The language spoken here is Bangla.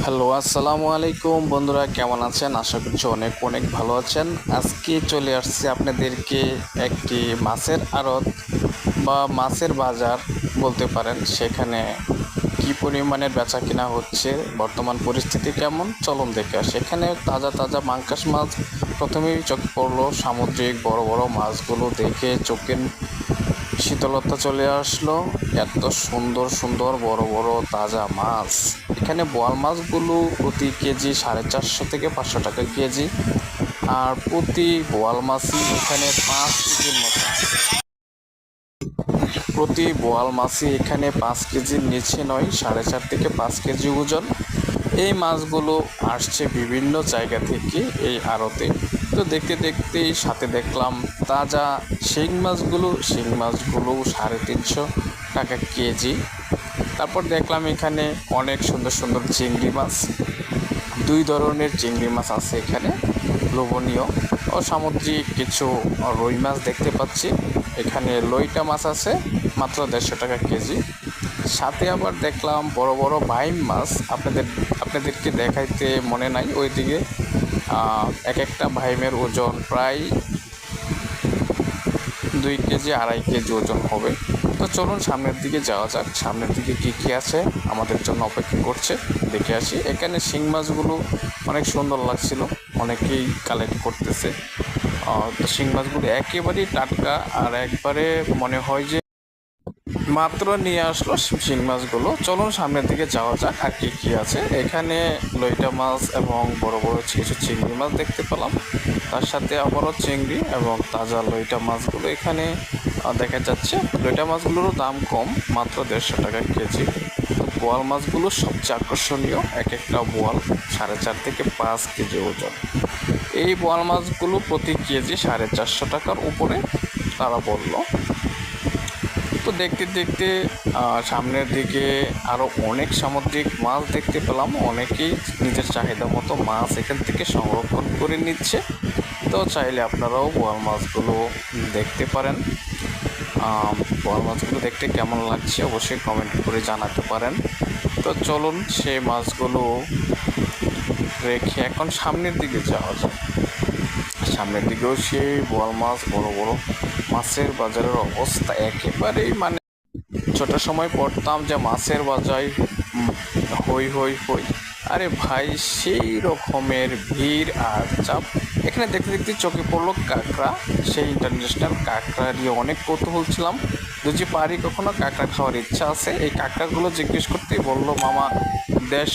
হ্যালো, আসসালামু আলাইকুম বন্ধুরা, কেমন আছেন? আশা করছি অনেক অনেক ভালো আছেন। আজকে চলে আসছি আপনাদেরকে একটি মাছের আড়ত বা মাছের বাজার বলতে পারেন। সেখানে কি পরিমাণের বেচা কিনা হচ্ছে, বর্তমান পরিস্থিতি কেমন, চলুন দেখে আসি। সেখানে তাজা তাজা পাঙ্গাস মাছ প্রথমেই চোখে পড়লো। সামুদ্রিক বড় বড় মাছগুলো দেখে চোখের শীতলতা চলে আসলো। এত সুন্দর সুন্দর বড় বড় তাজা মাছ। এখানে বোয়াল মাছগুলো প্রতি কেজি 450 থেকে 500 টাকা কেজি। আর প্রতি বোয়াল মাছই এখানে 5 কেজির মতো। প্রতি বোয়াল মাছই এখানে 5 কেজির নিচে নয়, 4.5 থেকে 5 কেজি ওজন। এই মাছগুলো আসছে বিভিন্ন জায়গা থেকে এই আড়তে। তো দেখতে দেখতেই সাথে দেখলাম তাজা শিং মাছগুলো 350 টাকা কেজি। তারপর দেখলাম এখানে অনেক সুন্দর সুন্দর চিংড়ি মাছ। 2 ধরনের চিংড়ি মাছ আছে এখানে, লোভনীয় ও সামুদ্রিক কিছু রুই মাছ দেখতে পাচ্ছি। এখানে লইটা মাছ আছে মাত্র 150 টাকা কেজি। সাথে আবার দেখলাম বড় বড় বাইম মাছ। আপনাদেরকে দেখাইতে মনে নাই, ওইদিকে এক একটা ভাইমের ওজন প্রায় 2 কেজি 2.5 কেজি ওজন হবে। তো চলুন সামনের দিকে যাওয়া যাক। সামনের দিকে কী কী আছে আমাদের জন্য অপেক্ষা করছে, দেখে আসি। এখানে শিং মাছগুলো অনেক সুন্দর লাগছিল, অনেকেই কালেক্ট করতেছে। তো শিং মাছগুলো একেবারেই টাটকা, আর একবারে মনে হয় যে মাত্র নিয়ে আসলো শিং মাছগুলো। চলুন সামনের দিকে যাওয়া যাক আর কি কি আছে। এখানে লইটা মাছ এবং বড় বড় কিছু চিংড়ি মাছ দেখতে পেলাম, তার সাথে আবারও চিংড়ি এবং তাজা লইটা মাছগুলো এখানে দেখা যাচ্ছে। লইটা মাছগুলোরও দাম কম, মাত্র 150 টাকা কেজি। তো বোয়াল মাছগুলো সবচেয়ে আকর্ষণীয়, এক একটা বোয়াল 4.5 থেকে 5 কেজি ওজন। এই বোয়াল মাছগুলো প্রতি কেজি 450 টাকার উপরে তারা বলল। তো দেখতে দেখতে সামনের দিকে আরও অনেক সামুদ্রিক মাছ দেখতে পেলাম। অনেকেই নিজের চাহিদা মতো মাছ এখান থেকে সংরক্ষণ করে নিচ্ছে। তো চাইলে আপনারাও বোয়াল মাছগুলো দেখতে পারেন। বোয়াল মাছগুলো দেখতে কেমন লাগছে অবশ্যই কমেন্ট করে জানাতে পারেন। তো চলুন সেই মাছগুলো রেখে এখন সামনের দিকে যাওয়া যায়। সামনের দিকেও সেই বোয়াল মাছ, বড় বড় মাছের বাজারের অবস্থা একেবারেই ছোটার সময় পড়তাম যে মাছের বাজারে হই হই হই। আরে ভাই, সেই রকমের ভিড় আর চাপ। এখানে দেখতে দেখতে চোখে পড়লো কাঁকড়া। সেই ইন্টারন্যাশনাল কাঁকড়া নিয়ে অনেক কৌতূহল ছিলাম, যদি পারি কখনো কাঁকড়া খাওয়ার ইচ্ছা আছে। এই কাঁকড়াগুলো জিজ্ঞেস করতেই বললো, মামা 150